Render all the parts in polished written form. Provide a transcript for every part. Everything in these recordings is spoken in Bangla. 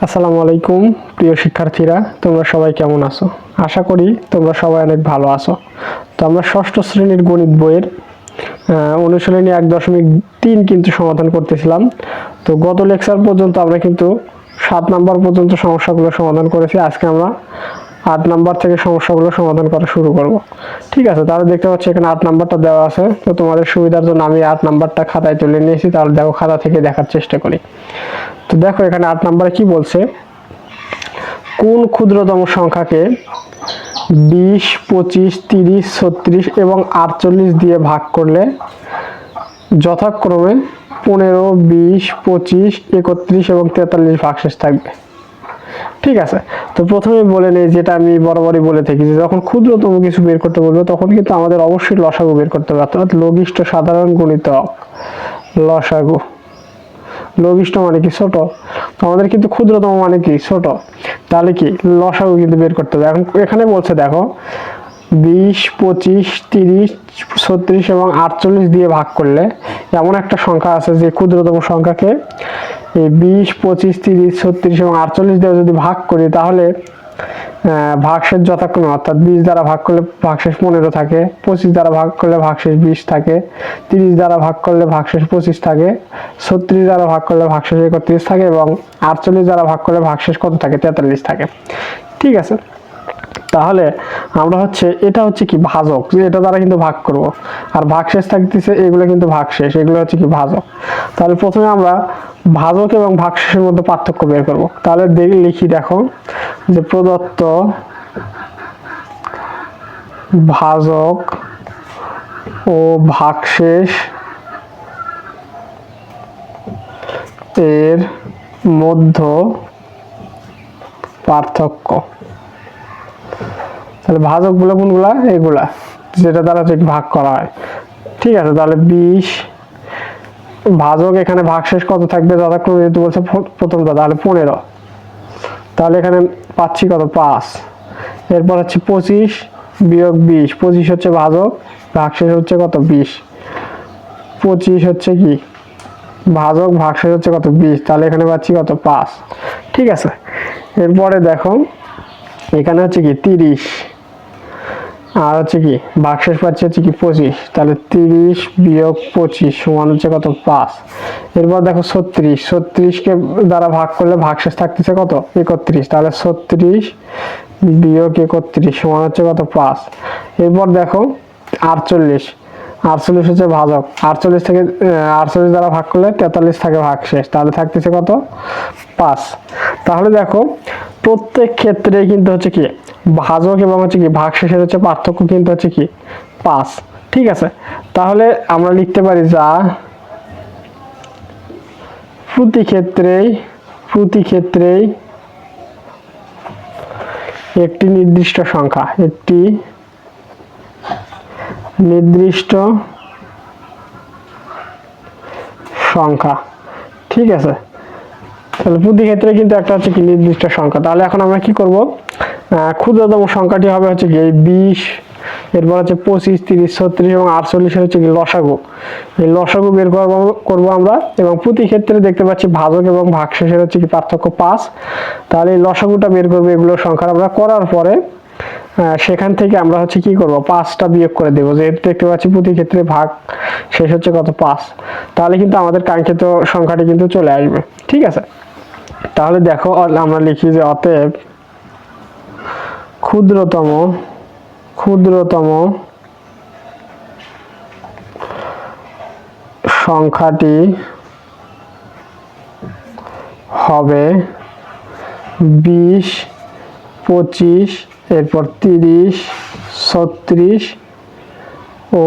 আসসালামু আলাইকুম প্রিয় শিক্ষার্থীরা, তোমরা সবাই কেমন আছো? আশা করি তোমরা সবাই অনেক ভালো আছো। তো আমরা ষষ্ঠ শ্রেণীর গণিত বইয়ের অনুশীলনী 1.3 কিন্তু সমাধান করতেছিলাম। তো গত লেকচার পর্যন্ত আমরা কিন্তু 7 নাম্বার পর্যন্ত সমস্যাগুলো সমাধান করেছি। আজকে আমরা 8 নাম্বার থেকে সমস্যাগুলো সমাধান করা শুরু করব। ঠিক আছে, তাহলে দেখতে পাচ্ছি এখানে 8 নাম্বারটা দেওয়া আছে। তো তোমাদের সুবিধার জন্য আমি 8 নাম্বারটা খাতায় তুলে নিয়েছি। তাহলে দেখো, খাতা থেকে দেখার চেষ্টা করি। তো দেখো এখানে 8 নাম্বারে কি বলছে, কোন ক্ষুদ্রতম সংখ্যাকে 20, 25, 30, 36 এবং 48 দিয়ে ভাগ করলে যথাক্রমে 15, 20, 25, 31 এবং 43 ভাগশেষ থাকবে। ঠিক আছে, তো প্রথমে বলে নেই, যেটা আমি বরাবরই বলে থাকি, যে যখন ক্ষুদ্রতম কিছু বের করতে বলবো তখন কিন্তু আমাদের অবশ্যই লসাগু বের করতে হবে, অর্থাৎ লঘিষ্ঠ সাধারণ গুণিতক লসাগু। লঘিষ্ঠ মানে কি? ছোট। তো আমাদের কিন্তু ক্ষুদ্রতম মানে কি? ছোট। তাহলে কি লসাগু কিন্তু বের করতে হবে। এখন এখানে বলছে দেখো, 20, 25, 30, 36 এবং 48 দিয়ে ভাগ করলে এমন একটা সংখ্যা আছে যে ক্ষুদ্রতম সংখ্যাকে এই 20, 25, 30, 36 এবং 48 দিয়ে যদি ভাগ করি তাহলে ভাগশেষ যথাক্রমে, অর্থাৎ 20 দ্বারা ভাগ করলে ভাগশেষ 15 থাকে, 25 দ্বারা ভাগ করলে ভাগশেষ 20 থাকে, 30 দ্বারা ভাগ করলে ভাগশেষ 25 থাকে, 36 দ্বারা ভাগ করলে ভাগশেষ 31 থাকে এবং 48 দ্বারা ভাগ করলে ভাগশেষ কত থাকে? 43 থাকে। ঠিক আছে, তাহলে আমরা এটা হচ্ছে কি ভাজক, এটা দ্বারা কিন্তু ভাগ করব, আর ভাগশেষ থাকতেছে এগুলো কিন্তু ভাগশেষ, এগুলো হচ্ছে কি ভাজক। তাহলে প্রথমে আমরা ভাজক এবং ভাগশেষের মধ্যে পার্থক্য বের করব। তাহলে লিখি, দেখো যে প্রদত্ত ভাজক ও ভাগশেষ এর মধ্যে পার্থক্য। তাহলে ভাজক গুলো কোনগুলা? এগুলা, যেটা দ্বারা ভাগ করা হয়। ঠিক আছে, তাহলে 20 ভাজক, এখানে ভাগশেষ কত থাকবে? যথাক্রমে যেহেতু বলছে প্রথমটা, তাহলে 15। তাহলে এখানে পাচ্ছি কত? 5। এরপর হচ্ছে 25 বিয়োগ 20, 25 হচ্ছে ভাজক, ভাগশেষ হচ্ছে কত? 20। 25 হচ্ছে কি ভাজক, ভাগশেষ হচ্ছে কত? 20। তাহলে এখানে পাচ্ছি কত? 5। ঠিক আছে, এরপরে দেখো এখানে হচ্ছে কি 30, আর হচ্ছে কি ভাগশেষ পাচ্ছি হচ্ছে কি 25। তাহলে 30 বিয়োগ 25 সমান হচ্ছে কত? 5। এরপর দেখো 36, 36 কে দ্বারা ভাগ করলে ভাগশেষ থাকতেছে কত? 31। তাহলে 36 বিয়োগ 31 সমান হচ্ছে কত? 5। এরপর দেখো 48, 48 হচ্ছে ভাজক, 48 থেকে 48 দ্বারা ভাগ করলে 43 থাকে ভাগশেষ, তাহলে থাকতেছে কত? 5। তাহলে দেখো প্রত্যেক ক্ষেত্রে কিন্তু হচ্ছে কি ভাজক এবং হচ্ছে কি ভাগশেষের হচ্ছে পার্থক্য কিন্তু হচ্ছে কি 5। ঠিক আছে, তাহলে আমরা লিখতে পারি যা প্রতি ক্ষেত্রেই একটি নির্দিষ্ট সংখ্যা। ঠিক আছে, তাহলে প্রতি ক্ষেত্রে কিন্তু একটা হচ্ছে কি নির্দিষ্ট সংখ্যা। তাহলে এখন আমরা কি করব? ক্ষুদ্রতম সংখ্যাটি হবে হচ্ছে কি 20, এরপর হচ্ছে 25, 30, 36 এবং 48 হচ্ছে কি লসাগু। এই লসাগু বের করব আমরা, এবং প্রতি ক্ষেত্রে দেখতে পাচ্ছি ভাজক এবং ভাগশেষের হচ্ছে কি পার্থক্য 5। তাহলে এই লসাগুটা বের করবো এগুলো সংখ্যা। আমরা করার পরে সেখান থেকে আমরা হচ্ছে কি করব? 5টা বিয়োগ করে দেবো, যেহেতু দেখতে পাচ্ছি প্রতি ক্ষেত্রে ভাগ শেষ হচ্ছে কত? 5। তাহলে কিন্তু আমাদের কাঙ্ক্ষিত সংখ্যাটি কিন্তু চলে আসবে। ঠিক আছে, তাহলে দেখো আমরা লিখি যে অতএব ক্ষুদ্রতম সংখ্যাটি হবে 20, 25, এরপর 30, 36 ও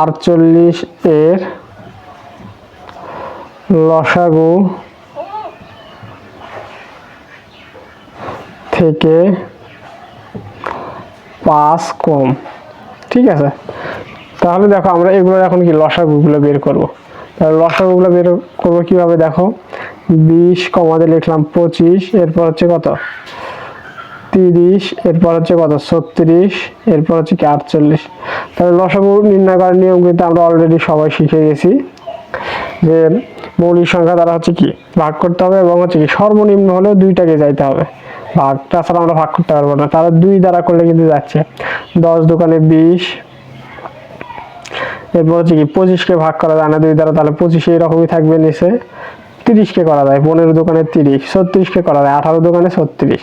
48 এর লসাগু থেকে 5 কম। ঠিক আছে, তাহলে দেখো আমরা এগুলো এখন কি লসাগুগুলো বের করব। তাহলে লসাগুগুলো বের করবো কিভাবে? দেখো 20 কমাতে লিখলাম 25, এরপর হচ্ছে কত? 30, এরপর হচ্ছে কত? 36, এরপর হচ্ছে কি 48। তাহলে লসাগু নির্ণয় করার নিয়ম কিন্তু আমরা অলরেডি সবাই শিখে গেছি, যে মৌলিক সংখ্যা দ্বারা হচ্ছে কি ভাগ করতে হবে, এবং হচ্ছে কি সর্বনিম্ন হলেও দুইটাকে যাইতে হবে ভাগ, তাছাড়া আমরা ভাগ করতে পারবো না। তাহলে 2 দ্বারা করলে কিন্তু যাচ্ছে 10 দোকানে 20, এরপর হচ্ছে কি 25কে ভাগ করা যায় না 2 দ্বারা, তাহলে 25 এরকমই থাকবে নিচে। 30কে করা যায় 15 দোকানে 30, 36কে করা যায় 18 দোকানে 36,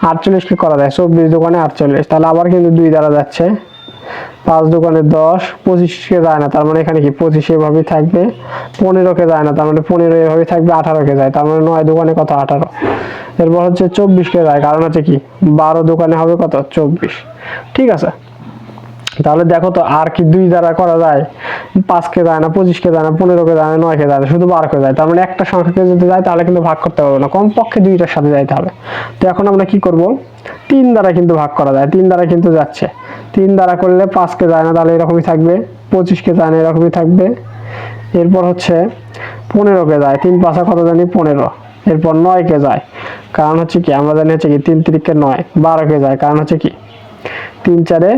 48কে করা যায় 24 দোকানে 48, তাহলে আবার কিন্তু 2 দ্বারা যাচ্ছে। 5 দোকানে 10, 25কে যায় না, তার মানে এখানে কি 25 এভাবেই থাকবে। 15কে যায় না, তার মানে 15 এভাবেই থাকবে। 18কে যায়, তার মানে 9 দোকানে কত 18। এরপর হচ্ছে 24কে যায়, কারণ হচ্ছে কি 12 দোকানে হবে কত 24। ঠিক আছে, তাহলে দেখো তো আর কি 2 দ্বারা করা যায়? 5কে যায় না, 25কে যায় না, 15কে যায় না, 9কে যায় না, শুধু 12কে যায়। তার মানে একটা সংখ্যাকে যদি যায় তাহলে কিন্তু ভাগ করতে পারবো না, কমপক্ষে 2টার সাথে যাইতে হবে। তো এখন আমরা কি করব? 3 দ্বারা কিন্তু ভাগ করা যায়, 3 দ্বারা কিন্তু যাচ্ছে। 3 দ্বারা করলে 5কে যায় না, তাহলে এরকমই থাকবে। 25কে যায় না, এরকমই থাকবে। এরপর হচ্ছে 15কে যায়, 3 5 কত জানি 15। এরপর 9কে যায়, কারণ হচ্ছে কি আমরা জানি হচ্ছে কি 3 3কে 9। 12কে যায়, কারণ হচ্ছে কি 3 4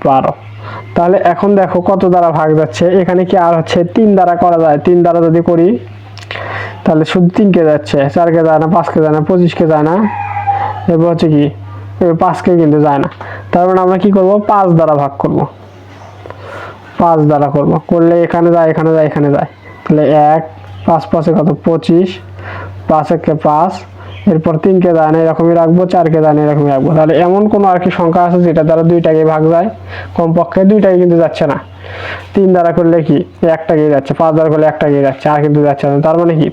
12। তাহলে এখন দেখো কত দ্বারা ভাগ যাচ্ছে, এখানে কি আর হচ্ছে 3 দ্বারা করা যায়? 3 দ্বারা যদি করি তাহলে শুধু 3কে যাচ্ছে, 4কে যায় না, 5কে যায় না, 25কে যায় না, এরপর হচ্ছে কি 5কে কিন্তু যায় না। তার মানে আমরা কি করব? 5 দ্বারা ভাগ করব, 5 দ্বারা করব, করলে এখানে যায়, এখানে যায়, এখানে যায়, তাহলে 1 5 5 কত 25, 5 1 5। এরপর 3কে যায় না, এরকমই রাখবো। 4কে যায় না, এরকমই রাখবো। তাহলে এমন কোন আর কি সংখ্যা আছে যেটা দ্বারা 2টাকে ভাগ যায়? কমপক্ষে 2টাকে কিন্তু যাচ্ছে না। 3 দ্বারা করলে কি 1টাকেই যাচ্ছে, 5 দ্বারা করলে 1টাকেই যাচ্ছে, আর কিন্তু যাচ্ছে না। তার মানে কি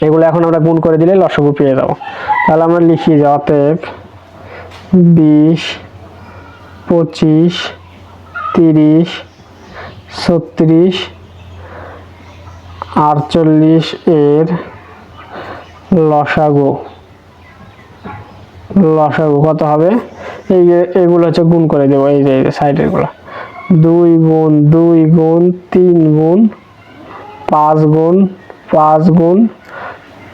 এগুলো এখন আমরা গুণ করে দিলে লসাগু পেয়ে যাব। তাহলে আমরা লিখি যে অতএব 20 25 30 36 48 এর লসাগু কত হবে? এই যে এগুলো হচ্ছে গুণ করে দেবো, এই যে সাইডের গুলো। 2 গুণ 2 গুণ 3 গুণ 5 গুণ 5 গুণ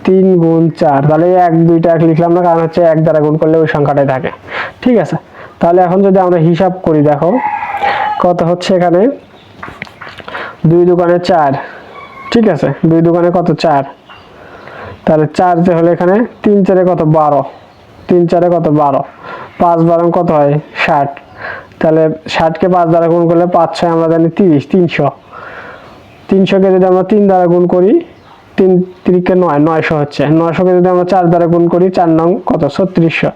3 গুণ 4। তাহলে 1 2টা লিখলাম না, কারণ হচ্ছে 1 দ্বারা গুণ করলে ওই সংখ্যাটাই থাকে। ঠিক আছে, তাহলে এখন যদি আমরা হিসাব করি, দেখো কত হচ্ছে এখানে। 2 দোকানে 4, ঠিক আছে, 2 দোকানে কত 4, তাহলে 4 যে হলে এখানে 3 4 কত 12, 3 4 কত 12, 5 12 কত হয় 60। তাহলে 60কে 5 দ্বারা গুণ করলে 5 6 আমরা জানি 30, 300। 300কে যদি আমরা 3 দ্বারা গুণ করি, 3 3কে 9, 900 হচ্ছে। 900কে যদি আমরা 4 দ্বারা গুণ করি, 4 9 কত 3600।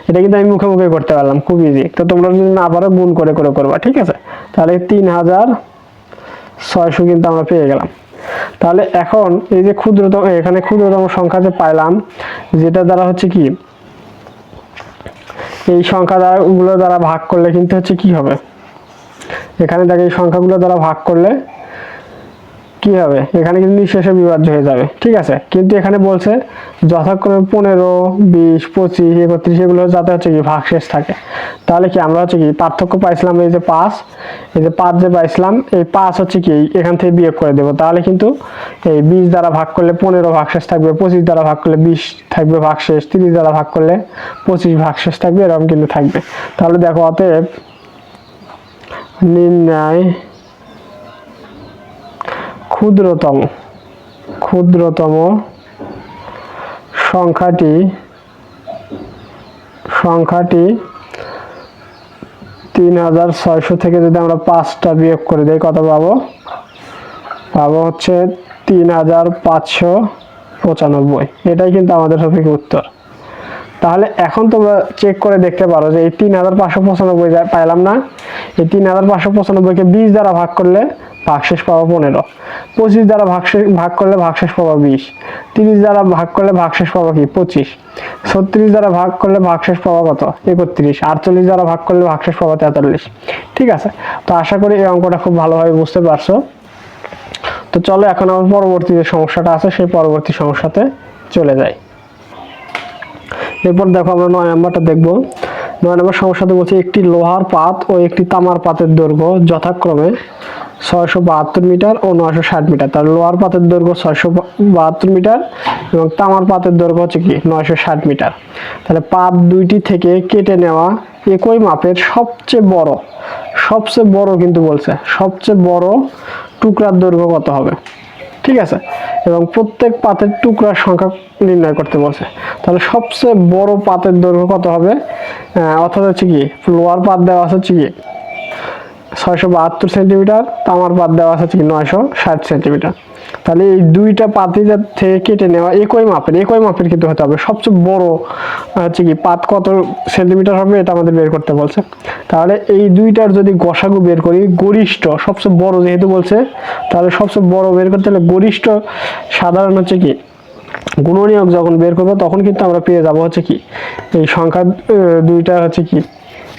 এটা কিন্তু আমি মুখে মুখে করতে পারলাম, খুব ইজি। তো তোমরা যদি না পারো গুণ করে করে করবা, ঠিক আছে। তাহলে 3600 কিন্তু আমরা পেয়ে গেলাম। তাহলে এখন এই যে ক্ষুদ্রতম, এখানে ক্ষুদ্রতম সংখ্যা যে পাইলাম, যেটা দ্বারা হচ্ছে কি এই সংখ্যা গুলো দ্বারা ভাগ করলে কিন্তু হচ্ছে কি হবে, এখানে দেখো এই সংখ্যাগুলো দ্বারা ভাগ করলে কি হবে, এখানে কিন্তু নিঃশেষে বিভাজ্য হয়ে যাবে। ঠিক আছে, কিন্তু এখানে বলছে যথাক্রমে 15 20 25 31 এগুলো যাতে হচ্ছে কি ভাগশেষ থাকে। তাহলে কি আমরা হচ্ছে কি পার্থক্য পাইছিলাম, এই যে 5, এই যে 5 যে পাইছিলাম, এই 5 হচ্ছে কি এখান থেকে বিয়োগ করে দেব। তাহলে কিন্তু এই 20 দ্বারা ভাগ করলে 15 ভাগশেষ থাকবে, 25 দ্বারা ভাগ করলে 20 থাকবে ভাগশেষ, 30 দ্বারা ভাগ করলে 25 ভাগশেষ থাকবে, এরকম কিন্তু থাকবে। তাহলে দেখো অতএব নির্ণয় ক্ষুদ্রতম সংখ্যাটি 3600 থেকে যদি আমরা 5টা বিয়োগ করে দেই, কত পাবো? হচ্ছে 3595। এটাই কিন্তু আমাদের সঠিক উত্তর। তাহলে এখন তোমরা চেক করে দেখতে পারো যে এই 3595 পাইলাম না, এই 3595কে 20 দ্বারা ভাগ করলে ভাগশেষ পাবো 15, 25 দ্বারা ভাগ করলে ভাগশেষ পাবো 20, 30 দ্বারা ভাগ করলে ভাগশেষ পাবো কি 25, 36 দ্বারা ভাগ করলে ভাগশেষ পাবো কত 31, 48 দ্বারা ভাগ করলে ভাগশেষ পাবো 43। ঠিক আছে, তো আশা করি এই অঙ্কটা খুব ভালোভাবে বুঝতে পারছো। তো চলো এখন আমার পরবর্তী যে সমস্যাটা আছে সেই পরবর্তী সমস্যাতে চলে যাই। এরপর দেখো আমরা 9 নাম্বারটা দেখবো। 9 নম্বর সমস্যাতে বলছে একটি লোহার পাত ও একটি তামার পাতের দৈর্ঘ্য যথাক্রমে 672 মিটার ও 960 মিটার। তার লোহার পাতের দৈর্ঘ্য 672 মিটার এবং তামার পাতের দৈর্ঘ্য হচ্ছে কি 960 মিটার। তাহলে পাত দুইটি থেকে কেটে নেওয়া একই মাপের সবচেয়ে বড় কিন্তু বলছে সবচেয়ে বড় টুকরার দৈর্ঘ্য কত হবে। ঠিক আছে, এবং প্রত্যেক পাতের টুকরার সংখ্যা নির্ণয় করতে বলছে। তাহলে সবচেয়ে বড় পাতের দৈর্ঘ্য কত হবে, অর্থাৎ হচ্ছে কি লোহার পাত দেওয়া আছে হচ্ছে কি 672 সেন্টিমিটার, তামার পাত দেওয়া আছে কি 960 সেন্টিমিটার। তাহলে এই দুইটা পাতি থেকে কেটে নেওয়া একই মাপের কিন্তু হতে হবে। সবচেয়ে বড় হচ্ছে কি পাত কত সেন্টিমিটার হবে এটা আমাদের বের করতে বলছে। তাহলে এই দুইটার যদি গসাগু বের করি, গরিষ্ঠ সবচেয়ে বড় যেহেতু বলছে, তাহলে সবচেয়ে বড় বের করতে হলে গরিষ্ঠ সাধারণ হচ্ছে কি গুণনীয়ক যখন বের করবো তখন কিন্তু আমরা পেয়ে যাব হচ্ছে কি এই সংখ্যা দুইটা হচ্ছে কি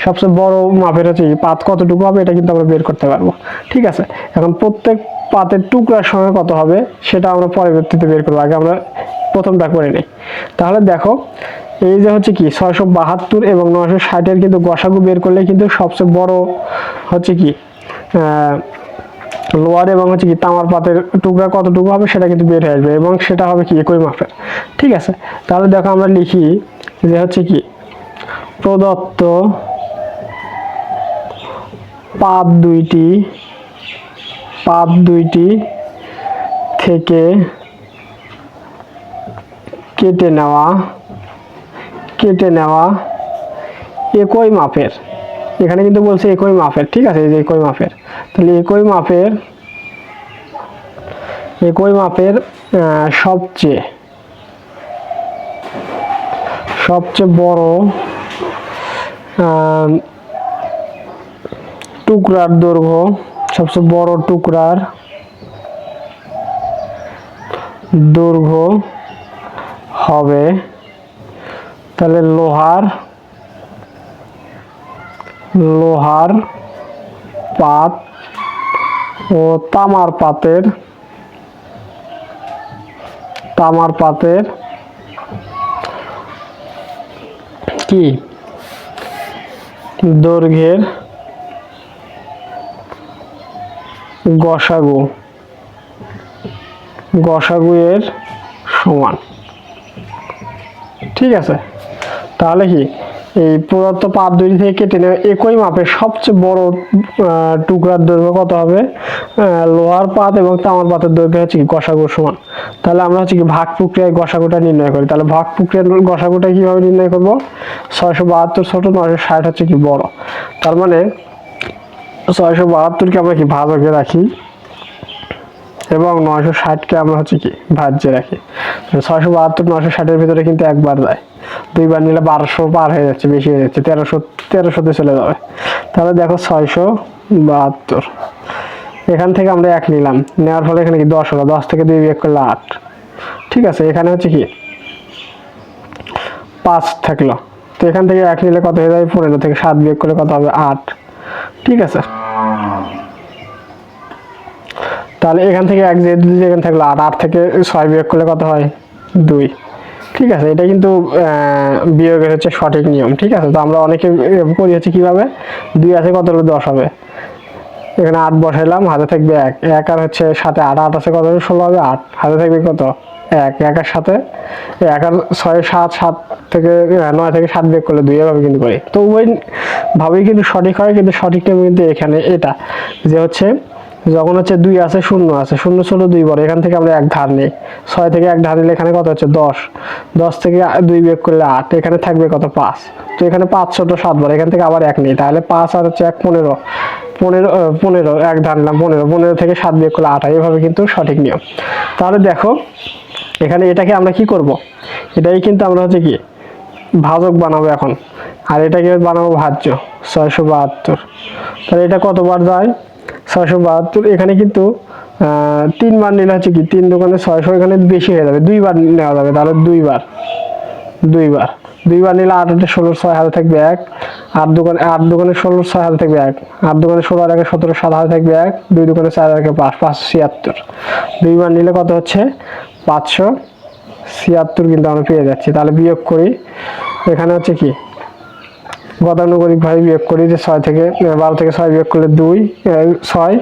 সবচেয়ে বড় মাপের হচ্ছে পাত কতটুকু হবে এটা কিন্তু আমরা বের করতে পারবো। ঠিক আছে, এখন প্রত্যেক পাতের টুকরার সংখ্যা কত হবে সেটা আমরা পরবর্তীতে বের করবো, আগে আমরা প্রথমটা করে নিই। তাহলে দেখো এই যে হচ্ছে কি 672 এবং 960 কিন্তু গসাগু বের করলে কিন্তু সবচেয়ে বড় হচ্ছে কি লোয়ার এবং হচ্ছে কি তামার পাতের টুকরা কতটুকু হবে সেটা কিন্তু বের হয়ে আসবে এবং সেটা হবে কি একই মাপের। ঠিক আছে, তাহলে দেখো আমরা লিখি যে হচ্ছে কি প্রদত্ত পাত দুইটি থেকে কেটে নেওয়া একই মাপের, এখানে কিন্তু বলছে একই মাপের। ঠিক আছে, এই যে একই মাপের, তাহলে একই মাপের সবচেয়ে বড় টুকরার দৈর্ঘ্য, সবচেয়ে বড় টুকরার দৈর্ঘ্য হবে তাহলে লোহার পাত ও তামার পাতের কি দৈর্ঘ্যের গসাগু এর সমান। ঠিক আছে, তাহলে কি এই প্রদত্ত পাত দুই থেকে কেটে নেওয়া একই মাপের সবচেয়ে বড় টুকরার দৈর্ঘ্য কত হবে, লোহার পাত এবং তামার পাতের দৈর্ঘ্য হচ্ছে কি গসাগুর সমান। তাহলে আমরা হচ্ছে কি ভাগ প্রক্রিয়ায় গসাগুটা নির্ণয় করি। তাহলে ভাগ প্রক্রিয়ার গসাগুটা কিভাবে নির্ণয় করব, 672 ছোট, 960 হচ্ছে কি বড়। তার মানে 672 কে আমরা কি ভাজকে রাখি এবং 960 কে আমরা হচ্ছে কি ভাজ্যে রাখি। 672 960 এর ভিতরে কিন্তু একবার যায়, দুইবার নিলে 1200 পার হয়ে যাচ্ছে, বেশি হয়ে যাচ্ছে, 1300 চলে যাবে। তাহলে দেখো 672, এখান থেকে আমরা 1 নিলাম, নেওয়ার ফলে এখানে কি 10 হলো, 10 থেকে 2 বিয়োগ করলে 8। ঠিক আছে, এখানে হচ্ছে কি 5 থাকলো, তো এখান থেকে 1 নিলে কত হয়ে যাবে 15, থেকে 7 বিয়োগ করলে কত হবে 8। ঠিক আছে, তাহলে এখান থেকে 1 যেহেতু এখানে থাকলো 8 থেকে 6 বিয়োগ করলে কত হয় 2। ঠিক আছে, এটা কিন্তু বিয়োগের হচ্ছে সঠিক নিয়ম। ঠিক আছে, তো আমরা অনেকে করি হচ্ছে কিভাবে, 2 আছে কত হলো 10 হবে, এখানে 8 বসাইলাম, হাতে থাকবে 1 আর হচ্ছে সাথে 8 আছে কত হলো 16 হবে, 8 হাতে থাকবে কত 1 এর সাথে 1 আর 6 7 থেকে 9 থেকে 7 বিয়োগ করলে 2 এভাবে কিন্তু করি। তো ওই ভাবেই কিন্তু সঠিক হয়, কিন্তু সঠিক নিয়ম কিন্তু এখানে এটা যে হচ্ছে যখন হচ্ছে 2 আছে 0 আছে, 0 ছোট 2 বড়, এখান থেকে আমরা 1 ধার নেই, 6 থেকে 1 ধার নিলে এখানে কত হচ্ছে 10, 10 থেকে 2 বিয়োগ করলে 8, এখানে থাকবে কত 5, তো এখানে 5 ছোট 7 বড়, এখান থেকে আবার 1 নেই, তাহলে 5 আর হচ্ছে 1 15, 1 ধার নিলাম 15 থেকে 7 বিয়োগ করলে 8, এইভাবে কিন্তু সঠিক নিয়ম। তাহলে দেখো এখানে এটাকে আমরা কি করব, এটাই কিন্তু আমরা হচ্ছে কি ভাজক বানাবো এখন, আর এটাকে বানাবো ভাজ্য 672। তাহলে এটা কতবার যায় 672, এখানে কিন্তু 3 বার নিলে হচ্ছে কি 3 দোকানে 600, এখানে বেশি হয়ে যাবে, 2 বার নেওয়া যাবে, তাহলে 2 বার নিলে 8 8 16 6 হাতে থাকবে 1, 8 দোকানে 16 6 হাতে থাকবে 1, 8 দোকানে 16 আর 1 17 7 হাতে থাকবে 1, 2 দোকানে 4 আর 1 5 576, 2 বার নিলে কত হচ্ছে 576 কিন্তু আমরা পেয়ে যাচ্ছি। তাহলে বিয়োগ করি, এখানে হচ্ছে কি গতানুগতিক ভাবে বিয়োগ করি যে 6 থেকে 12 থেকে 6 বিয়োগ করলে 2 6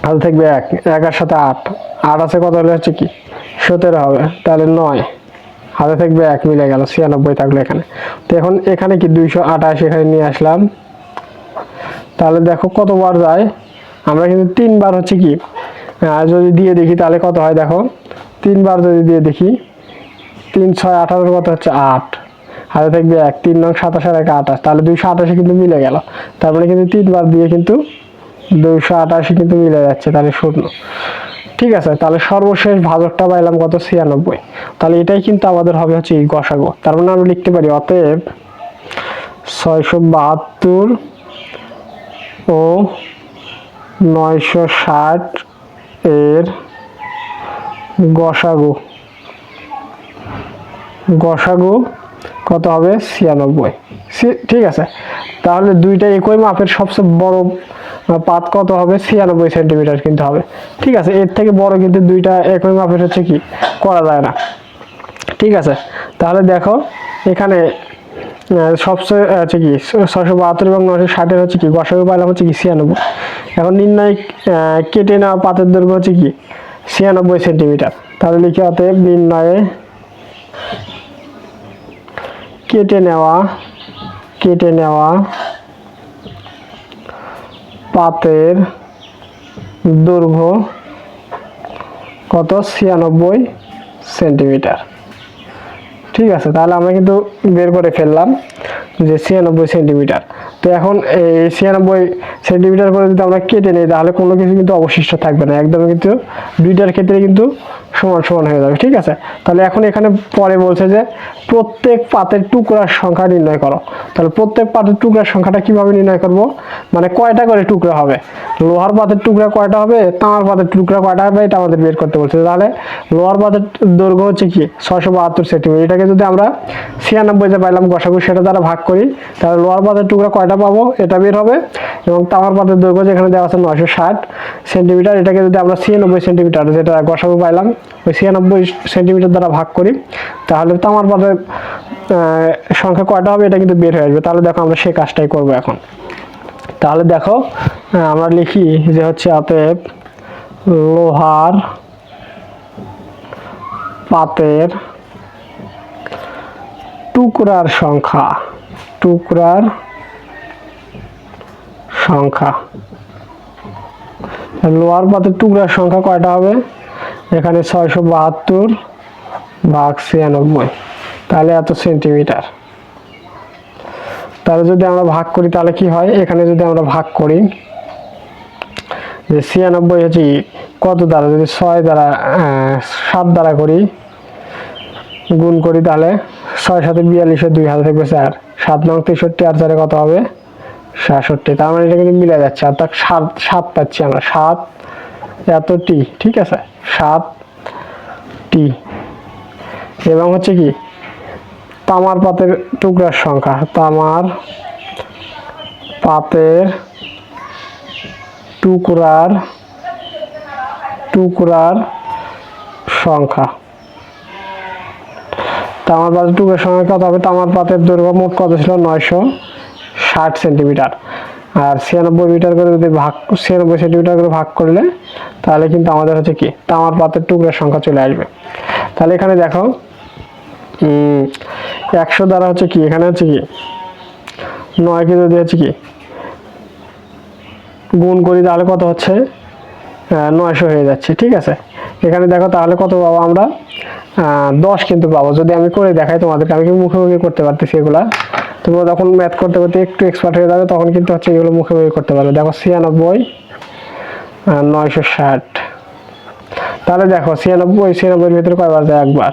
হাতে থাকবে 1, 1 এর সাথে 8 আছে কত হলে হচ্ছে কি 17 হবে, তাহলে 9 হাতে থাকবে 1 মিলে গেল 96 থাকলো এখানে। তো এখন এখানে কি 228 এখানে নিয়ে আসলাম, তাহলে দেখো কতবার যায়, আমরা কিন্তু 3 বার হচ্ছে কি যদি দিয়ে দেখি তাহলে কত হয় দেখো, 3 বার যদি দিয়ে দেখি, 3 6 18 কত হচ্ছে 8, হাতে থাকবে 1, 3 নং 27 আর 1 28, তাহলে 228 কিন্তু মিলে গেল। তার মানে কিন্তু 3 বার দিয়ে কিন্তু 288 কিন্তু মিলে যাচ্ছে, তাহলে 0। ঠিক আছে, তাহলে সর্বশেষ ভাজকটা পাইলাম কত, 96। তাহলে এটাই কিন্তু আমাদের হবে হচ্ছে এই গসাগু। তার মানে আমরা লিখতে পারি অতএব 672 ও 960 এর গসাগু কত হবে, 96। ঠিক আছে, তাহলে দুইটা একই মাপের সবচেয়ে বড় পাত কত হবে, 96 সেন্টিমিটার কিন্তু হবে। ঠিক আছে, এর থেকে বড় কিন্তু দুইটা একই মাপের হচ্ছে কি করা যায় না। ঠিক আছে, তাহলে দেখো এখানে সবচেয়ে হচ্ছে কি 672 এবং 960 হচ্ছে কি গসাগু পাইলাম হচ্ছে কি 96। এখন নির্ণয় কেটে নেওয়া পাতের দৈর্ঘ্য হচ্ছে কি 96 সেন্টিমিটার। তাহলে লিখে অতএব নির্ণয়ে কেটে নেওয়া পাতের দৈর্ঘ্য কত, 96 সেন্টিমিটার। ঠিক আছে, তাহলে আমরা কিন্তু বের করে ফেললাম যে 96 সেন্টিমিটার। তো এখন এই 96 সেন্টিমিটার করে যদি আমরা কেটে নিই তাহলে কোনো কিছু কিন্তু অবশিষ্ট থাকবে না, একদম কিন্তু দুইটার ক্ষেত্রে কিন্তু সমান সমান হয়ে যাবে। ঠিক আছে, তাহলে এখন এখানে পরে বলছে যে প্রত্যেক পাতের টুকরার সংখ্যা নির্ণয় করো। তাহলে প্রত্যেক পাতের টুকরার সংখ্যাটা কিভাবে নির্ণয় করব, মানে কয়টা করে টুকরা হবে, লোহার পাতের টুকরা কয়টা হবে, তামার পাতের টুকরা কয়টা হবে, এটা আমাদের বের করতে বলছে। তাহলে লোহার পাতের দৈর্ঘ্য হচ্ছে কি 672 সেন্টিমিটার, এটাকে যদি আমরা 96 যে পাইলাম গসাগু সেটা দ্বারা ভাগ করি তাহলে লোহার পাতের টুকরা কয়টা পাবো এটা বের হবে। এবং তামার পাতের দৈর্ঘ্য যেখানে দেওয়া আছে 960 সেন্টিমিটার, এটাকে যদি আমরা 96 সেন্টিমিটার যেটা গসাগু পাইলাম ওই 96 সেন্টিমিটার দ্বারা ভাগ করি তাহলে তামার পাতের সংখ্যা কয়টা হবে এটা কিন্তু বের হয়ে আসবে। তাহলে দেখো আমরা সেই কাজটাই করব এখন। তাহলে দেখো আমরা লিখি যে হচ্ছে অতএব লোহার পাতের টুকরার সংখ্যা লোহার পাতের টুকরার সংখ্যা কয়টা হবে, এখানে 672 ভাগ 96, তাহলে এত সেন্টিমিটার। তাহলে যদি আমরা ভাগ করি তাহলে কি হয়, এখানে যদি আমরা ভাগ করি যে 96 হচ্ছে কত দ্বারা, যদি 6 দ্বারা 7 দ্বারা করি গুণ করি তাহলে 6 7 42 2 হাতে থাকবে 4, 7 9 63 আর 4 কত হবে 66। তার মানে এটা কিন্তু মিলে যাচ্ছে, অর্থাৎ 7 পাচ্ছি আমরা, 7 এত টি। ঠিক আছে, 7 টি। এবং হচ্ছে কি তামার পাতের টুকরার সংখ্যা, তামার পাতের টুকরার সংখ্যা, তামার পাতের টুকরার সংখ্যা কত হবে, তামার পাতের দৈর্ঘ্য মোট কত ছিল 960 সেন্টিমিটার, আর 96 মিটার করে যদি 96 সেন্টিমিটার করে ভাগ করলে তাহলে কিন্তু আমাদের হচ্ছে কি তামার পাতের টুকরার সংখ্যা চলে আসবে। তাহলে এখানে দেখো 100 দ্বারা হচ্ছে কি, এখানে হচ্ছে কি 9 কে যদি হচ্ছে কি গুণ করি তাহলে কত হচ্ছে 900 হয়ে যাচ্ছে। ঠিক আছে, এখানে দেখো তাহলে কত পাবো আমরা 10 কিন্তু পাবো। যদি আমি করে দেখাই তোমাদেরকে, আমি কি মুখে মুখে করতে পারতেছি এগুলা, তোমরা যখন ম্যাথ করতে করতে একটু এক্সপার্ট হয়ে যাবে তখন কিন্তু হচ্ছে এগুলো মুখে মুখে করতে পারবে। দেখো 96 960, তাহলে দেখো 96 এর ভিতরে কয়বার যায়, একবার।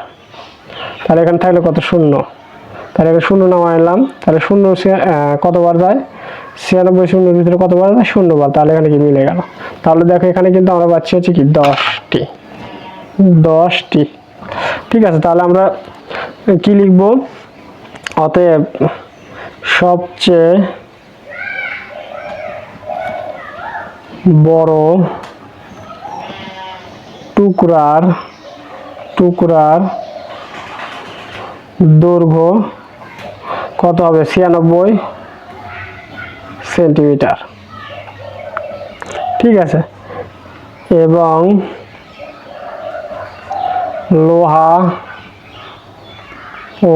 তাহলে এখানে থাকলে কত, 0, তাহলে এখানে 0 নামাইলাম, তাহলে 0 কতবার যায়, 96 শূন্যের ভিতরে কতবার যায়, 0 বার। তাহলে এখানে কি মিলে গেল। তাহলে দেখো এখানে কিন্তু আমরা পাচ্ছি হচ্ছে কি 10টি। ঠিক আছে, তাহলে আমরা কি লিখবো, অতএব সবচেয়ে বড় টুকরার দৈর্ঘ্য কত হবে, 96 সেন্টিমিটার। ঠিক আছে, এবং লোহা ও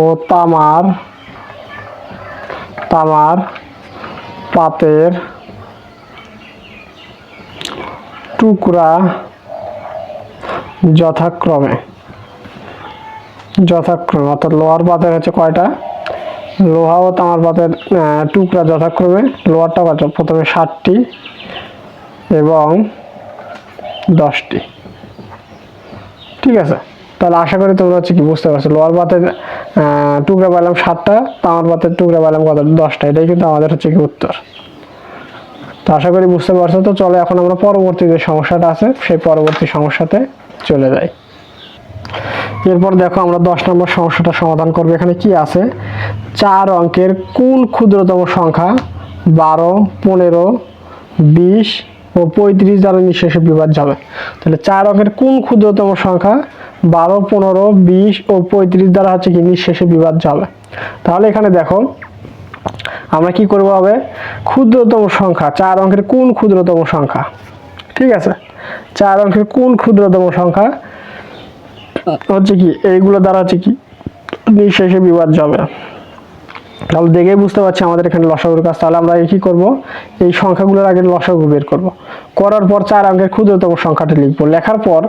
তামার পাতের টুকরা যথাক্রমে যথাক্রমে অর্থাৎ লোহার পাতের হচ্ছে কয়টা, লোহা ও তামার পাতের টুকরা যথাক্রমে লোহারটা কত, প্রথমে 60টি এবং 10টি। ঠিক আছে, তাহলে আশা করি তোমরা হচ্ছে কি বুঝতে পারছো। লোহার পাতের টুকরা পাইলাম 7টা, তামার পাতের টুকরা পাইলাম কত, 10টা। এটাই কিন্তু আমাদের হচ্ছে কি উত্তর। তো আশা করি বুঝতে পারছো। তো চলো এখন আমরা পরবর্তী যে সমস্যাটা আছে সেই পরবর্তী সমস্যাতে চলে যাই। এরপর দেখো আমরা 10 নম্বর সমস্যাটা সমাধান করব। এখানে কি আছে, 4 অঙ্কের কোন ক্ষুদ্রতম সংখ্যা 12, 15, 20 ও 35 দ্বারা নিঃশেষে বিভাজ্য হবে। তাহলে 4 অঙ্কের কোন ক্ষুদ্রতম সংখ্যা 12, 15, 20 ও 35 দ্বারা হচ্ছে কি নিঃশেষে বিভাজ্য হবে। তাহলে এখানে দেখো আমরা কি করব, হবে ক্ষুদ্রতম সংখ্যা, 4 অঙ্কের কোন ক্ষুদ্রতম সংখ্যা। ঠিক আছে, 4 অঙ্কের কোন ক্ষুদ্রতম সংখ্যা হচ্ছে কি এইগুলো দ্বারা হচ্ছে কি নিঃশেষে বিভাজ্য হবে। তাহলে দেখেই বুঝতে পারছি আমাদের এখানে লসাগুর কাজ। তাহলে আমরা কি করব, এই সংখ্যাগুলোর আগে লসাগু বের করব, করার পর 4 অঙ্কের ক্ষুদ্রতম সংখ্যাটা লিখব, লেখার পর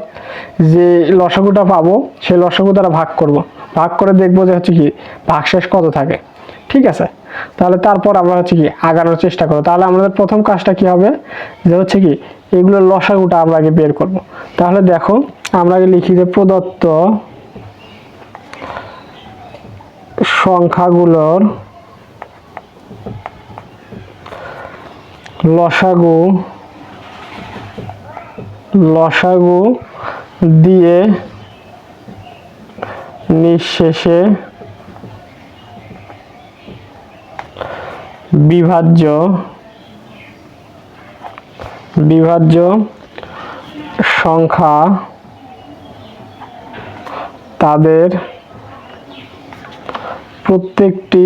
যে লসাগুটা পাবো সেই লসাগু দ্বারা ভাগ করব, ভাগ করে দেখবো যে হচ্ছে কি ভাগশেষ কত থাকে। ঠিক আছে, তাহলে তারপর আমরা হচ্ছে কি আগানোর চেষ্টা করব। তাহলে আমাদের প্রথম কাজটা কি হবে, যে হচ্ছে কি এগুলোর লসাগুটা আমরা আগে বের করব। তাহলে দেখো আমরা আগে লিখি যে প্রদত্ত সংখ্যাগুলোর লসাগু দিয়ে নিঃশেষে বিভাজ্য সংখ্যা তাদের প্রত্যেকটি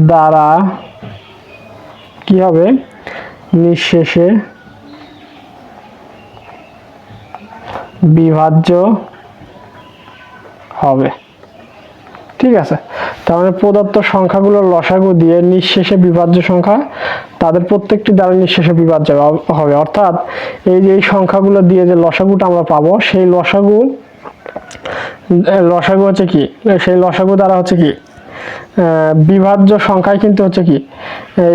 দ্বারা কি হবে, নিঃশেষে বিভাজ্য হবে। ঠিক আছে, তার মানে প্রদত্ত সংখ্যাগুলোর লসাগু দিয়ে নিঃশেষে বিভাজ্য সংখ্যা তাদের প্রত্যেকটি দ্বারা নিঃশেষে বিভাজ্য হবে। অর্থাৎ এই যে এই সংখ্যাগুলো দিয়ে যে লসাগুটা আমরা পাবো সেই লসাগু হচ্ছে কি, সেই লসাগু দ্বারা হচ্ছে কি বিভাজ্য সংখ্যায় কিন্তু হচ্ছে কি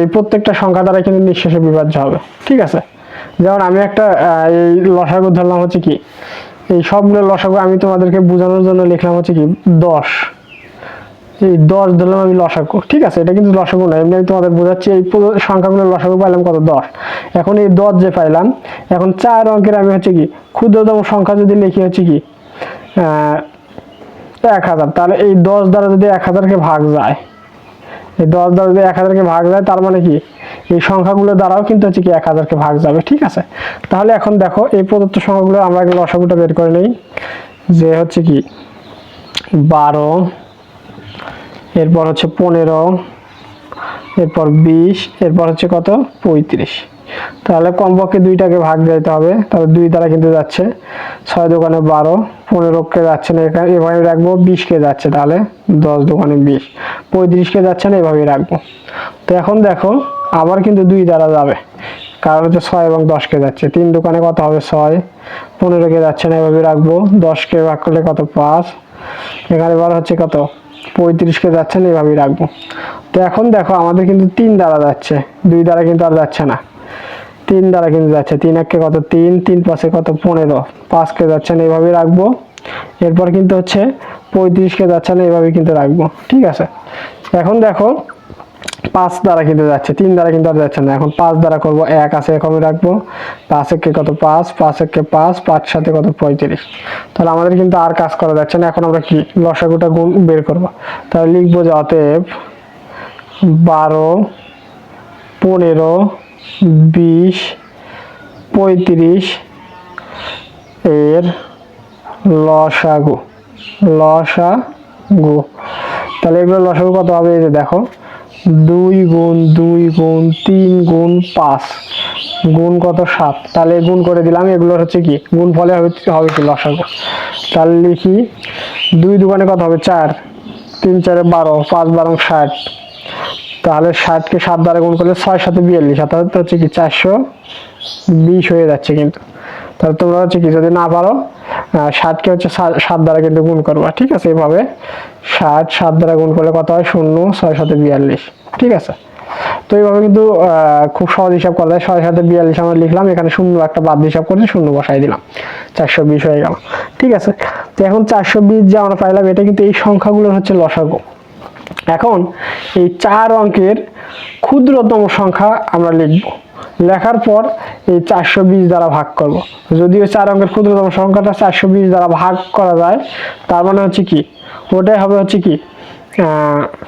এই প্রত্যেকটা সংখ্যা দ্বারা কিন্তু নিঃশেষে বিভাজ্য হবে। ঠিক আছে, যেমন আমি একটা এই লসাগু ধরলাম হচ্ছে কি, এই সবগুলো লসাগু আমি তোমাদেরকে বোঝানোর জন্য লিখলাম হচ্ছে কি 10, এই 10 ধরলাম আমি লসাগু। ঠিক আছে, এটা কিন্তু লসাগু না, এমনি আমি তোমাদের বোঝাচ্ছি। এই সংখ্যাগুলোর লসাগু পাইলাম কত, 10। এখন এই 10 যে পাইলাম, এখন 4 অঙ্কের আমি হচ্ছে কি ক্ষুদ্রতম সংখ্যা যদি লিখি হচ্ছে কি 1000, তাহলে এই 10 দ্বারা যদি 1000কে ভাগ যায়, এই 10 দ্বারা যদি 1000কে ভাগ যায়, তার মানে কি এই সংখ্যাগুলো দ্বারাও কিন্তু হচ্ছে কি 1000কে ভাগ যাবে। ঠিক আছে, তাহলে এখন দেখো এই প্রদত্ত সংখ্যাগুলো আমরা লসাগুটা বের করে নেই, যে হচ্ছে কি 12, এরপর হচ্ছে 15, এরপর 20, এরপর হচ্ছে কত 35। তাহলে কমপক্ষে 2টাকে ভাগ দিতে হবে, তাহলে 2 দ্বারা কিন্তু যাচ্ছে, 6 দোকানে 12, 15কে যাচ্ছে না, এভাবে রাখবো, 20কে যাচ্ছে, তাহলে 10 দোকানে 20, 35কে যাচ্ছে না, এভাবেই রাখবো। তো এখন দেখো আবার কিন্তু 2 দ্বারা যাবে, কারণ হচ্ছে 6 এবং 10কে যাচ্ছে, 3 দোকানে কত হবে 6, 15কে যাচ্ছে না, এভাবে রাখবো, 10কে ভাগ করলে কত 5, এখানে এবার হচ্ছে কত 35কে যাচ্ছে না, এভাবেই রাখবো। তো এখন দেখো আমাদের কিন্তু 3 দ্বারা যাচ্ছে, 2 দ্বারা কিন্তু আর যাচ্ছে না, 3 দ্বারা কিন্তু যাচ্ছে, 3 1 কত 3, 3 5 কত 15, 5কে যাচ্ছে না, এভাবেই রাখবো। এরপর কিন্তু হচ্ছে 35কে যাচ্ছে না, এভাবেই কিন্তু রাখবো। ঠিক আছে, এখন দেখো 5 দ্বারা কিন্তু যাচ্ছে, 3 দ্বারা কিন্তু আর যাচ্ছে না, এখন 5 দ্বারা করবো, 1 আছে এরকমই রাখবো, 5 1 কত 5, 5 1 5, 5 7 কত 35। তাহলে আমাদের কিন্তু আর কাজ করা যাচ্ছে না, এখন আমরা কি লসাগুটা গুণ বের করব। তাহলে লিখবো যে অতএব 12, 15, 20, 35 এর লসাগু। তাহলে এগুলো লসাগু কত হবে, এই যে দেখো 2 গুণ 2 গুণ 3 গুণ 5 গুণ কত 7, তাহলে গুণ করে দিলাম, এগুলোর হচ্ছে কি গুণ ফলে হবে কি লসাগু। তাহলে লিখি 2 দোকানে কত হবে 4, 3 4 12, 5 12 60, তাহলে 60কে 7 দ্বারা গুণ করলে 6 7 42, অর্থাৎ হচ্ছে কি 442। 20 হয়ে যাচ্ছে কিন্তু। তাহলে তোমরা হচ্ছে কি যদি না পারো 60কে হচ্ছে 7 দ্বারা কিন্তু গুণ করবা, ঠিক আছে। এইভাবে 60 7 দ্বারা গুণ করলে কত হয়, 0 6 7 42, ঠিক আছে। তো এইভাবে কিন্তু খুব সহজ হিসাব করা যায়। 6 7 42 আমরা লিখলাম, এখানে শূন্য একটা বাদ হিসাব করে শূন্য বসাই দিলাম, 420 হয়ে গেল, ঠিক আছে। তো এখন 420 যে আমরা পাইলাম, এটা কিন্তু এই সংখ্যাগুলোর হচ্ছে লসাগু। এখন এই 4 অঙ্কের ক্ষুদ্রতম সংখ্যা আমরা লিখব, লেখার পর এই 420 দ্বারা ভাগ করব। যদি ওই 4 অঙ্কের ক্ষুদ্রতম সংখ্যাটা 420 দ্বারা ভাগ করা যায়, তার মানে হচ্ছে কি, ওটাই হবে হচ্ছে কি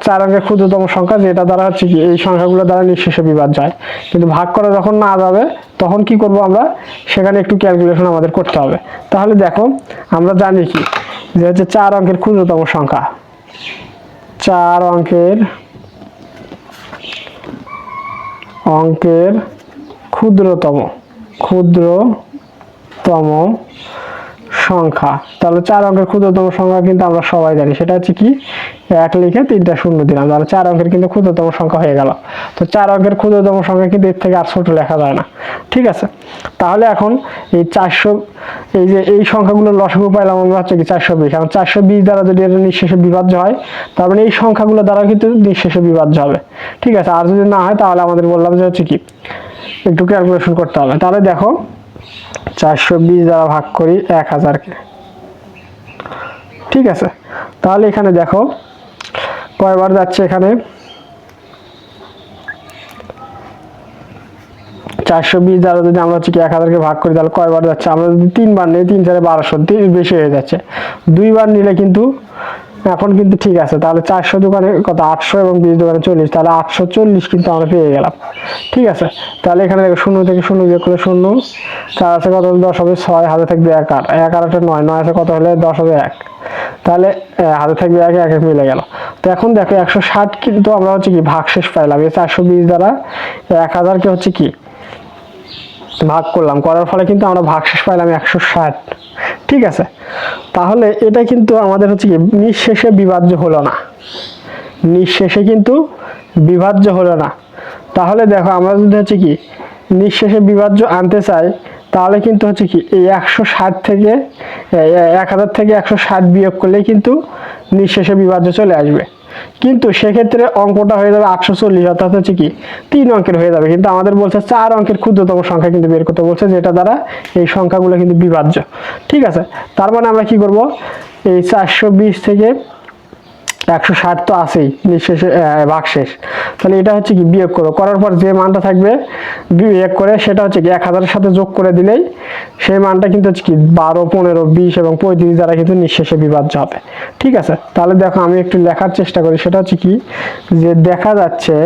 4 অঙ্কের ক্ষুদ্রতম সংখ্যা, যেটা দ্বারা হচ্ছে কি এই সংখ্যাগুলো দ্বারা নিঃশেষে বিভাজ্য হয়। কিন্তু ভাগ করা যখন না যাবে, তখন কি করব আমরা, সেখানে একটু ক্যালকুলেশন আমাদের করতে হবে। তাহলে দেখো, আমরা জানি কি যে হচ্ছে 4 অঙ্কের ক্ষুদ্রতম সংখ্যা, 4 অঙ্কের ক্ষুদ্রতম সংখ্যা। তাহলে 4 অঙ্কের ক্ষুদ্রতম সংখ্যা কিন্তু আমরা সবাই জানি, সেটা হচ্ছে কি 1 লিখে 3টা শূন্য দিলাম, তাহলে 4 অঙ্কের কিন্তু ক্ষুদ্রতম সংখ্যা হয়ে গেল। তো 4 অঙ্কের ক্ষুদ্রতম সংখ্যা কিন্তু এর থেকে আর ছোট লেখা যায় না, ঠিক আছে। তাহলে এখন এই 400, এই যে এই সংখ্যাগুলোর লসাগু পাইলাম আমরা হচ্ছে কি 420। এখন 420 দ্বারা যদি এটা নিঃশেষে বিভাজ্য হয়, তার মানে এই সংখ্যাগুলো দ্বারা কিন্তু নিঃশেষে বিভাজ্য হবে, ঠিক আছে। আর যদি না হয়, তাহলে আমাদের বললাম যে হচ্ছে কি একটু ক্যালকুলেশন করতে হবে। তাহলে দেখো, 420 দ্বারা ভাগ করি 1000কে, ঠিক আছে। তাহলে এখানে দেখো কয়বার যাচ্ছে, এখানে 420 দ্বারা যদি আমরা হচ্ছে কি 1000কে ভাগ করি, তাহলে কয়বার যাচ্ছে, আমরা যদি 3 বার নিই, 3 4 1200, বেশি হয়ে যাচ্ছে। 2 বার নিলে কিন্তু এখন কিন্তু ঠিক আছে। তাহলে 400 দোকানে কত, 800 এবং 20 দোকানে 40, তাহলে 840 কিন্তু আমরা পেয়ে গেলাম, ঠিক আছে। তাহলে এখানে দেখো 0 থেকে 0 বিয়োগ করলে 0, 4 আছে কত হলে 10 হবে 6, হাতে থাকবে 1 আর 1 আর 9, 9 আছে কত হলে 10 হবে 1, তাহলে হাতে থাকবে 1 1 মিলে গেল। তো এখন দেখো 160 কিন্তু আমরা হচ্ছে কি ভাগশেষ পাইলাম, এই 420 দ্বারা 1000কে হচ্ছে কি ভাগ করলাম, করার ফলে কিন্তু আমরা ভাগশেষ পাইলাম 160, ঠিক আছে। তাহলে এটা কিন্তু আমাদের হচ্ছে কি নিঃশেষে বিভাজ্য হলো না, নিঃশেষে কিন্তু বিভাজ্য হলো না। তাহলে দেখো, আমরা যদি হচ্ছে কি নিঃশেষে বিভাজ্য আনতে চাই, তাহলে কিন্তু হচ্ছে কি এই 160 থেকে 1000 থেকে 160 বিয়োগ করলে কিন্তু নিঃশেষে বিভাজ্য চলে আসবে। কিন্তু সেক্ষেত্রে অঙ্কটা হয়ে যাবে 840, অর্থাৎ হচ্ছে কি 3 অঙ্কের হয়ে যাবে। কিন্তু আমাদের বলছে 4 অঙ্কের ক্ষুদ্রতম সংখ্যা কিন্তু বের করতে বলছে, যেটা দ্বারা এই সংখ্যাগুলো কিন্তু বিভাজ্য, ঠিক আছে। তার মানে আমরা কি করব, এই 420 থেকে 160 তো আছেই নিঃশেষে ভাগশেষ, তাহলে এটা হচ্ছে কি বিয়োগ করো, করার পর যে মানটা থাকবে বিয়োগ করে সেটা হচ্ছে কি 1000-এর সাথে যোগ করে দিলেই সেই মানটা কিন্তু হচ্ছে কি 12 15 20 এবং 35 দ্বারা কিন্তু নিঃশেষে বিভাজ্য হবে, ঠিক আছে। তাহলে দেখো, আমি একটু লেখার চেষ্টা করি, সেটা হচ্ছে কি যে দেখা যাচ্ছে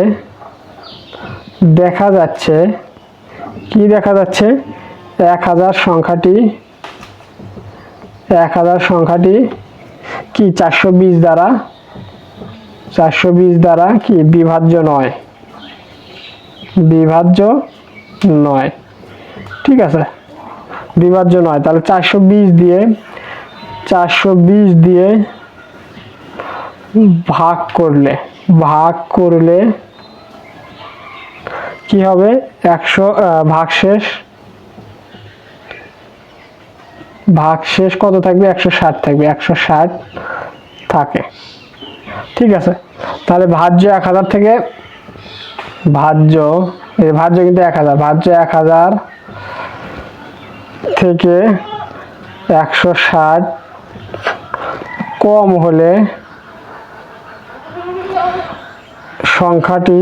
কি দেখা যাচ্ছে 1000 সংখ্যাটি কি 420 দ্বারা কি বিভাজ্য নয়, ঠিক আছে, বিভাজ্য নয়। তাহলে 420 দিয়ে ভাগ করলে কি হবে, 100 ভাগশেষ কত থাকবে, 160 থাকবে, 160 থাকে, ঠিক আছে। তাহলে ভাজ্য 1000 থেকে ভাজ্য কিন্তু 1000, ভাজ্য 1000 থেকে 160 কম হলে সংখ্যাটি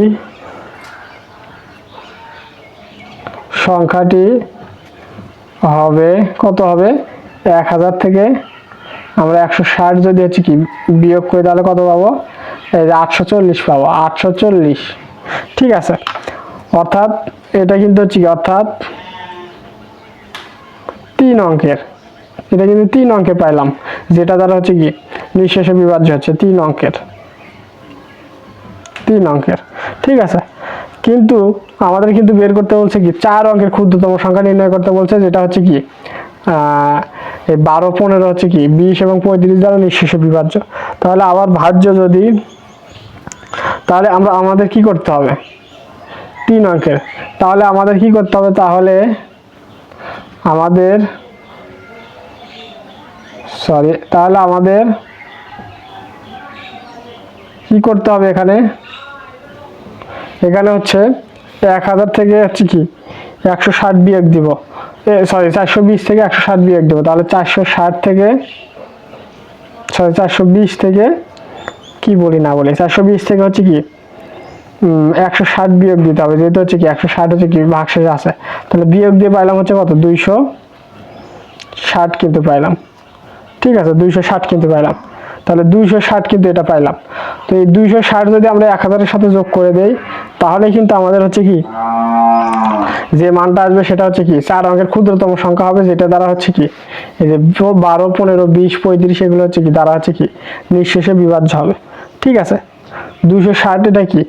হবে কত হবে, 1000 থেকে আমরা 160 যদি হচ্ছে কি বিয়োগ করে, তাহলে কত পাবো, এই যে 840 পাবো, 840, ঠিক আছে। অর্থাৎ এটা কিন্তু হচ্ছে কি, অর্থাৎ 3 অঙ্কের, এটা কিন্তু 3 অঙ্কে পাইলাম, যেটা দ্বারা হচ্ছে কি নিঃশেষে বিভাজ্য হচ্ছে 3 অঙ্কের, ঠিক আছে। কিন্তু আমাদের কিন্তু বের করতে বলছে কি 4 অঙ্কের ক্ষুদ্রতম সংখ্যা নির্ণয় করতে বলছে, যেটা হচ্ছে কি এই 12 15 হচ্ছে কি 20 এবং 35 দ্বারা নিঃশেষে বিভাজ্য। তাহলে আবার ভাজ্য যদি, তাহলে আমাদের কি করতে হবে, 3 অঙ্কের। তাহলে আমাদের কি করতে হবে, তাহলে আমাদের কি করতে হবে, এখানে হচ্ছে 1000 থেকে হচ্ছে কি 160 বিয়োগ দিব, 420 থেকে 160 বিয়োগ দিব। তাহলে 420 থেকে কি বলি না বলি, 420 থেকে হচ্ছে কি 160 বিয়োগ দিতে হবে, যেহেতু হচ্ছে কি 160 হচ্ছে কি ভাগশেষ আছে। তাহলে বিয়োগ দিয়ে পাইলাম হচ্ছে কত, 260 কিন্তু পাইলাম। ঠিক আছে, 260 কিন্তু পাইলাম। তাহলে 260 কিন্তু এটা পাইলাম। তো এই 260 যদি আমরা 1000-এর সাথে যোগ করে দেই, তাহলে কিন্তু আমাদের হচ্ছে কি যে মানটা আসবে সেটা হচ্ছে কি 4 অঙ্কের ক্ষুদ্রতম সংখ্যা হবে, যেটা দ্বারা হচ্ছে কি এই যে 12, 15, 20, 35 এগুলো হচ্ছে কি দ্বারা হচ্ছে কি নিঃশেষে বিভাজ্য হবে। ঠিক আছে, 260 এটা কি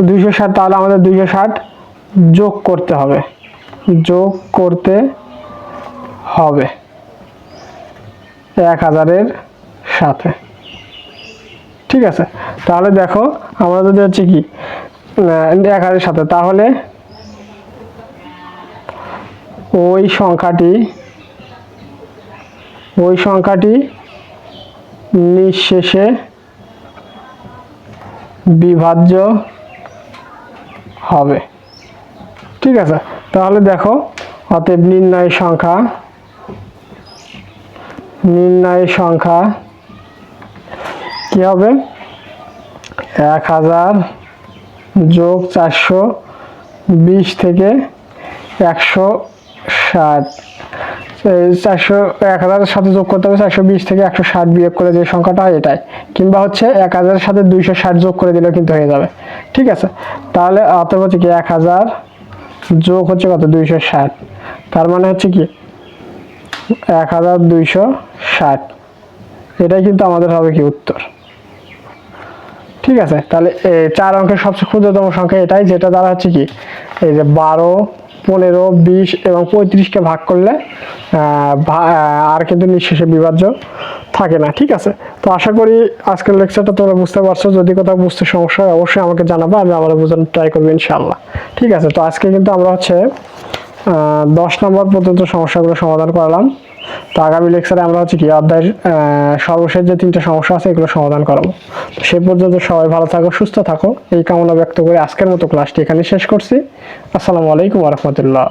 260, তাহলে আমাদের 260 যোগ করতে হবে 1000-এর সাথে। ঠিক আছে, তাহলে দেখো আমরা যদি হচ্ছে কি 1000-এর সাথে, তাহলে ওই সংখ্যাটি নিঃশেষে বিভাজ্য হবে। ঠিক আছে, তাহলে দেখো অতএব নির্ণয় সংখ্যা কি হবে, 1000 যোগ 420 থেকে 160, 1000-এর সাথে যোগ করতে হবে 420 থেকে 160 বিয়োগ করে যে সংখ্যাটা হয় এটাই, কিংবা হচ্ছে 1000-এর সাথে 260 যোগ করে দিলেও কিন্তু হয়ে যাবে। ঠিক আছে, তাহলে অতএব হচ্ছে কি 1000 যোগ হচ্ছে কত 260, তার মানে হচ্ছে কি 1260, এটাই কিন্তু আমাদের হবে কি উত্তর। ঠিক আছে, তাহলে 4 অঙ্কের সবচেয়ে ক্ষুদ্রতম সংখ্যা এটাই, যেটা দ্বারা হচ্ছে কি এই যে 12, 15, 20 এবং 35-কে ভাগ করলে আর কিন্তু নিঃশেষে বিভাজ্য থাকে না। ঠিক আছে, তো আশা করি আজকের লেকচারটা তোমরা বুঝতে পারছো। যদি কোথাও বুঝতে সমস্যা হয় অবশ্যই আমাকে জানাবো, আমি আবার বোঝানোর ট্রাই করবো ইনশাআল্লাহ। ঠিক আছে, তো আজকে কিন্তু আমরা হচ্ছে 10 নম্বর পর্যন্ত সমস্যাগুলো সমাধান করলাম। তো আগামী লেকচারে আমরা হচ্ছে কি অধ্যায়ের সর্বশেষ যে 3টা সমস্যা আছে এগুলো সমাধান করাবো। সে পর্যন্ত সবাই ভালো থাকো, সুস্থ থাকো, এই কামনা ব্যক্ত করে আজকের মতো ক্লাসটি এখানে শেষ করছি। আসসালামু আলাইকুম ওয়া রাহমাতুল্লাহ।